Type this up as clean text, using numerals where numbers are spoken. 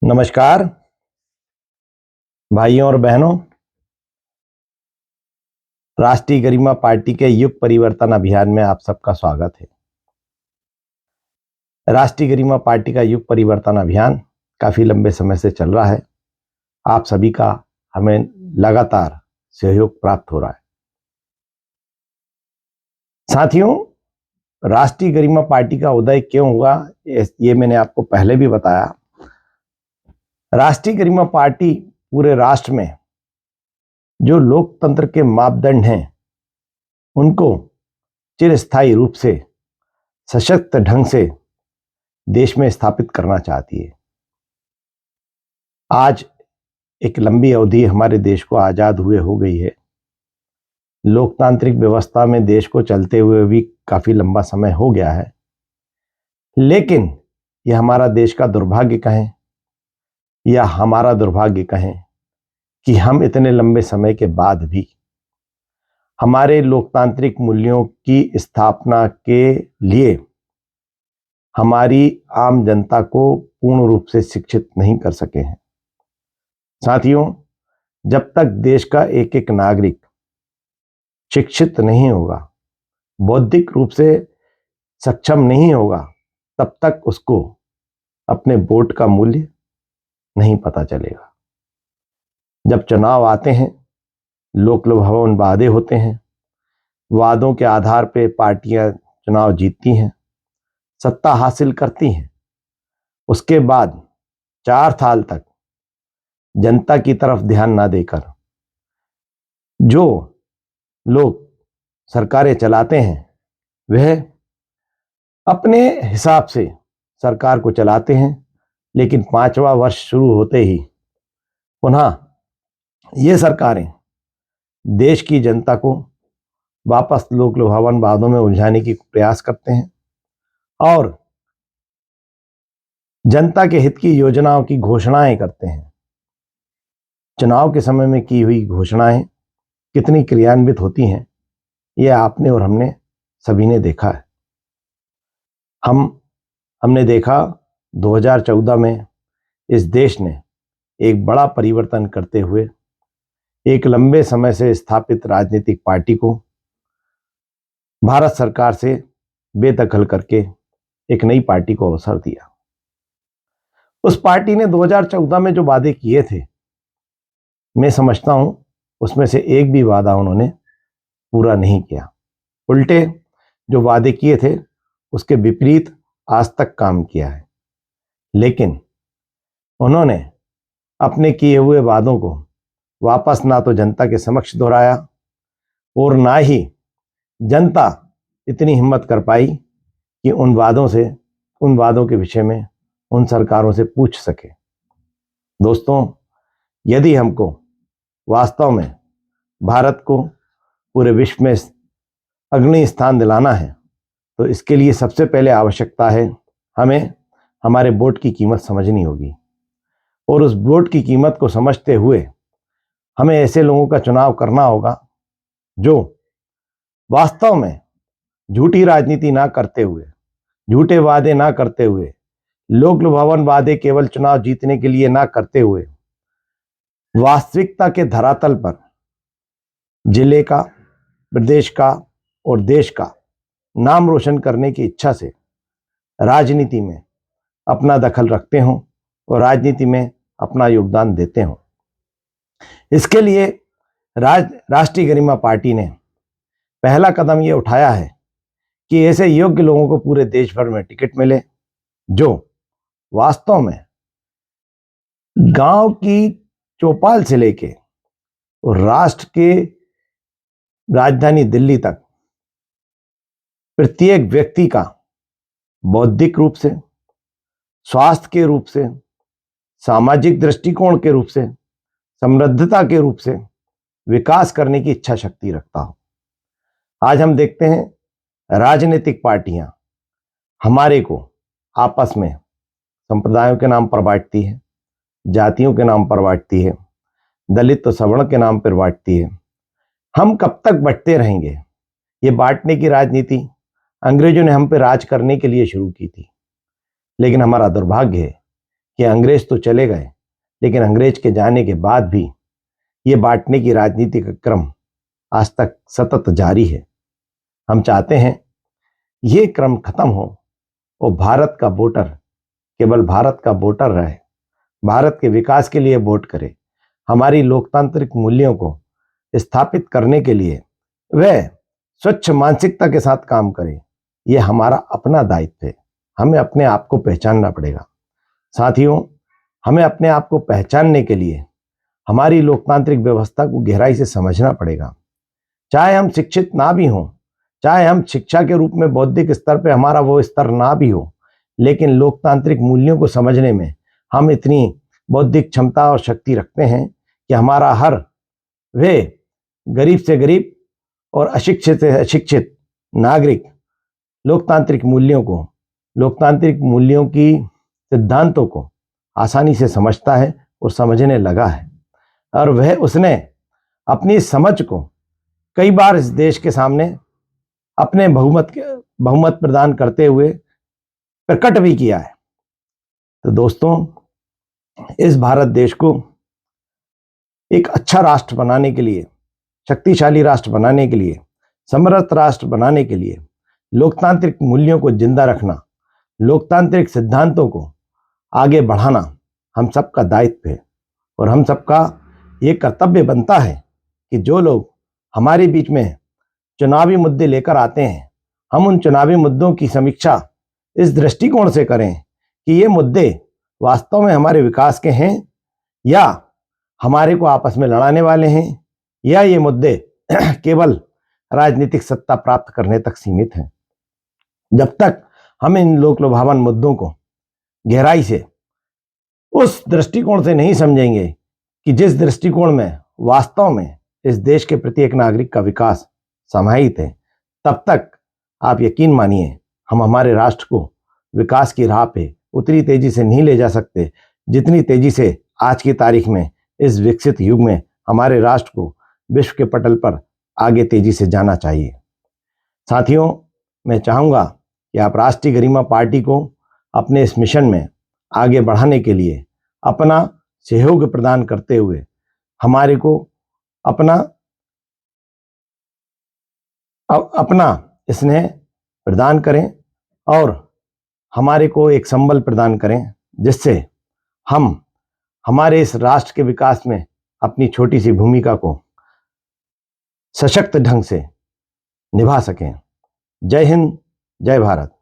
नमस्कार भाइयों और बहनों। राष्ट्रीय गरिमा पार्टी के युग परिवर्तन अभियान में आप सबका स्वागत है। राष्ट्रीय गरिमा पार्टी का युग परिवर्तन अभियान काफी लंबे समय से चल रहा है। आप सभी का हमें लगातार सहयोग प्राप्त हो रहा है। साथियों, राष्ट्रीय गरिमा पार्टी का उदय क्यों हुआ ये मैंने आपको पहले भी बताया। राष्ट्रीय गरिमा पार्टी पूरे राष्ट्र में जो लोकतंत्र के मापदंड हैं उनको चिरस्थायी रूप से सशक्त ढंग से देश में स्थापित करना चाहती है। आज एक लंबी अवधि हमारे देश को आजाद हुए हो गई है। लोकतांत्रिक व्यवस्था में देश को चलते हुए भी काफी लंबा समय हो गया है, लेकिन यह हमारा देश का दुर्भाग्य कहें या हमारा दुर्भाग्य कहें कि हम इतने लंबे समय के बाद भी हमारे लोकतांत्रिक मूल्यों की स्थापना के लिए हमारी आम जनता को पूर्ण रूप से शिक्षित नहीं कर सके हैं। साथियों, जब तक देश का एक एक नागरिक शिक्षित नहीं होगा, बौद्धिक रूप से सक्षम नहीं होगा, तब तक उसको अपने वोट का मूल्य नहीं पता चलेगा। जब चुनाव आते हैं, लोक लुभावन वादे होते हैं, वादों के आधार पर पार्टियां चुनाव जीतती हैं, सत्ता हासिल करती हैं। उसके बाद 4 साल तक जनता की तरफ ध्यान ना देकर जो लोग सरकारें चलाते हैं वह अपने हिसाब से सरकार को चलाते हैं, लेकिन 5वां वर्ष शुरू होते ही पुनः ये सरकारें देश की जनता को वापस लोक लुभावन वादों में उलझाने की प्रयास करते हैं और जनता के हित की योजनाओं की घोषणाएं करते हैं। चुनाव के समय में की हुई घोषणाएं कितनी क्रियान्वित होती हैं, यह आपने और हमने सभी ने देखा है। हमने देखा 2014 में इस देश ने एक बड़ा परिवर्तन करते हुए एक लंबे समय से स्थापित राजनीतिक पार्टी को भारत सरकार से बेदखल करके एक नई पार्टी को अवसर दिया। उस पार्टी ने 2014 में जो वादे किए थे, मैं समझता हूं उसमें से एक भी वादा उन्होंने पूरा नहीं किया। उल्टे जो वादे किए थे उसके विपरीत आज तक काम किया है। लेकिन उन्होंने अपने किए हुए वादों को वापस ना तो जनता के समक्ष दोहराया और ना ही जनता इतनी हिम्मत कर पाई कि उन वादों के विषय में उन सरकारों से पूछ सके। दोस्तों, यदि हमको वास्तव में भारत को पूरे विश्व में अग्रणी स्थान दिलाना है तो इसके लिए सबसे पहले आवश्यकता है हमें हमारे वोट की कीमत समझनी होगी और उस वोट की कीमत को समझते हुए हमें ऐसे लोगों का चुनाव करना होगा जो वास्तव में झूठी राजनीति ना करते हुए, झूठे वादे ना करते हुए, लोक लुभावन वादे केवल चुनाव जीतने के लिए ना करते हुए वास्तविकता के धरातल पर जिले का, प्रदेश का और देश का नाम रोशन करने की इच्छा से राजनीति में अपना दखल रखते हों और राजनीति में अपना योगदान देते हों। इसके लिए राष्ट्रीय गरिमा पार्टी ने पहला कदम ये उठाया है कि ऐसे योग्य लोगों को पूरे देश भर में टिकट मिले जो वास्तव में गांव की चौपाल से लेके और राष्ट्र के राजधानी दिल्ली तक प्रत्येक व्यक्ति का बौद्धिक रूप से, स्वास्थ्य के रूप से, सामाजिक दृष्टिकोण के रूप से, समृद्धता के रूप से विकास करने की इच्छा शक्ति रखता हो। आज हम देखते हैं राजनीतिक पार्टियां हमारे को आपस में संप्रदायों के नाम पर बांटती है, जातियों के नाम पर बांटती है, दलित और सवर्ण के नाम पर बांटती है। हम कब तक बंटते रहेंगे? ये बांटने की राजनीति अंग्रेजों ने हम पे राज करने के लिए शुरू की थी, लेकिन हमारा दुर्भाग्य है कि अंग्रेज तो चले गए, लेकिन अंग्रेज के जाने के बाद भी ये बांटने की राजनीति का क्रम आज तक सतत जारी है। हम चाहते हैं ये क्रम खत्म हो और भारत का वोटर केवल भारत का वोटर रहे, भारत के विकास के लिए वोट करे, हमारी लोकतांत्रिक मूल्यों को स्थापित करने के लिए वह स्वच्छ मानसिकता के साथ काम करे। यह हमारा अपना दायित्व है। हमें अपने आप को पहचानना पड़ेगा। साथियों, हमें अपने आप को पहचानने के लिए हमारी लोकतांत्रिक व्यवस्था को गहराई से समझना पड़ेगा। चाहे हम शिक्षित ना भी हों, चाहे हम शिक्षा के रूप में बौद्धिक स्तर पे हमारा वो स्तर ना भी हो, लेकिन लोकतांत्रिक मूल्यों को समझने में हम इतनी बौद्धिक क्षमता और शक्ति रखते हैं कि हमारा हर वे गरीब से गरीब और अशिक्षित से अशिक्षित नागरिक लोकतांत्रिक मूल्यों की सिद्धांतों को आसानी से समझता है और समझने लगा है, और वह उसने अपनी समझ को कई बार इस देश के सामने अपने बहुमत प्रदान करते हुए प्रकट भी किया है। तो दोस्तों, इस भारत देश को एक अच्छा राष्ट्र बनाने के लिए, शक्तिशाली राष्ट्र बनाने के लिए, समृद्ध राष्ट्र बनाने के लिए लोकतांत्रिक मूल्यों को जिंदा रखना, लोकतांत्रिक सिद्धांतों को आगे बढ़ाना हम सबका दायित्व है। और हम सबका ये कर्तव्य बनता है कि जो लोग हमारे बीच में चुनावी मुद्दे लेकर आते हैं, हम उन चुनावी मुद्दों की समीक्षा इस दृष्टिकोण से करें कि ये मुद्दे वास्तव में हमारे विकास के हैं या हमारे को आपस में लड़ाने वाले हैं, या ये मुद्दे केवल राजनीतिक सत्ता प्राप्त करने तक सीमित हैं। जब तक हम इन लोक लुभावन मुद्दों को गहराई से उस दृष्टिकोण से नहीं समझेंगे कि जिस दृष्टिकोण में वास्तव में इस देश के प्रत्येक नागरिक का विकास समाहित है, तब तक आप यकीन मानिए हम हमारे राष्ट्र को विकास की राह पे उतनी तेजी से नहीं ले जा सकते जितनी तेजी से आज की तारीख में इस विकसित युग में हमारे राष्ट्र को विश्व के पटल पर आगे तेजी से जाना चाहिए। साथियों, मैं चाहूँगा कि आप राष्ट्रीय गरिमा पार्टी को अपने इस मिशन में आगे बढ़ाने के लिए अपना सहयोग प्रदान करते हुए हमारे को अपना स्नेह प्रदान करें और हमारे को एक संबल प्रदान करें, जिससे हम हमारे इस राष्ट्र के विकास में अपनी छोटी सी भूमिका को सशक्त ढंग से निभा सकें। जय हिंद, जय भारत।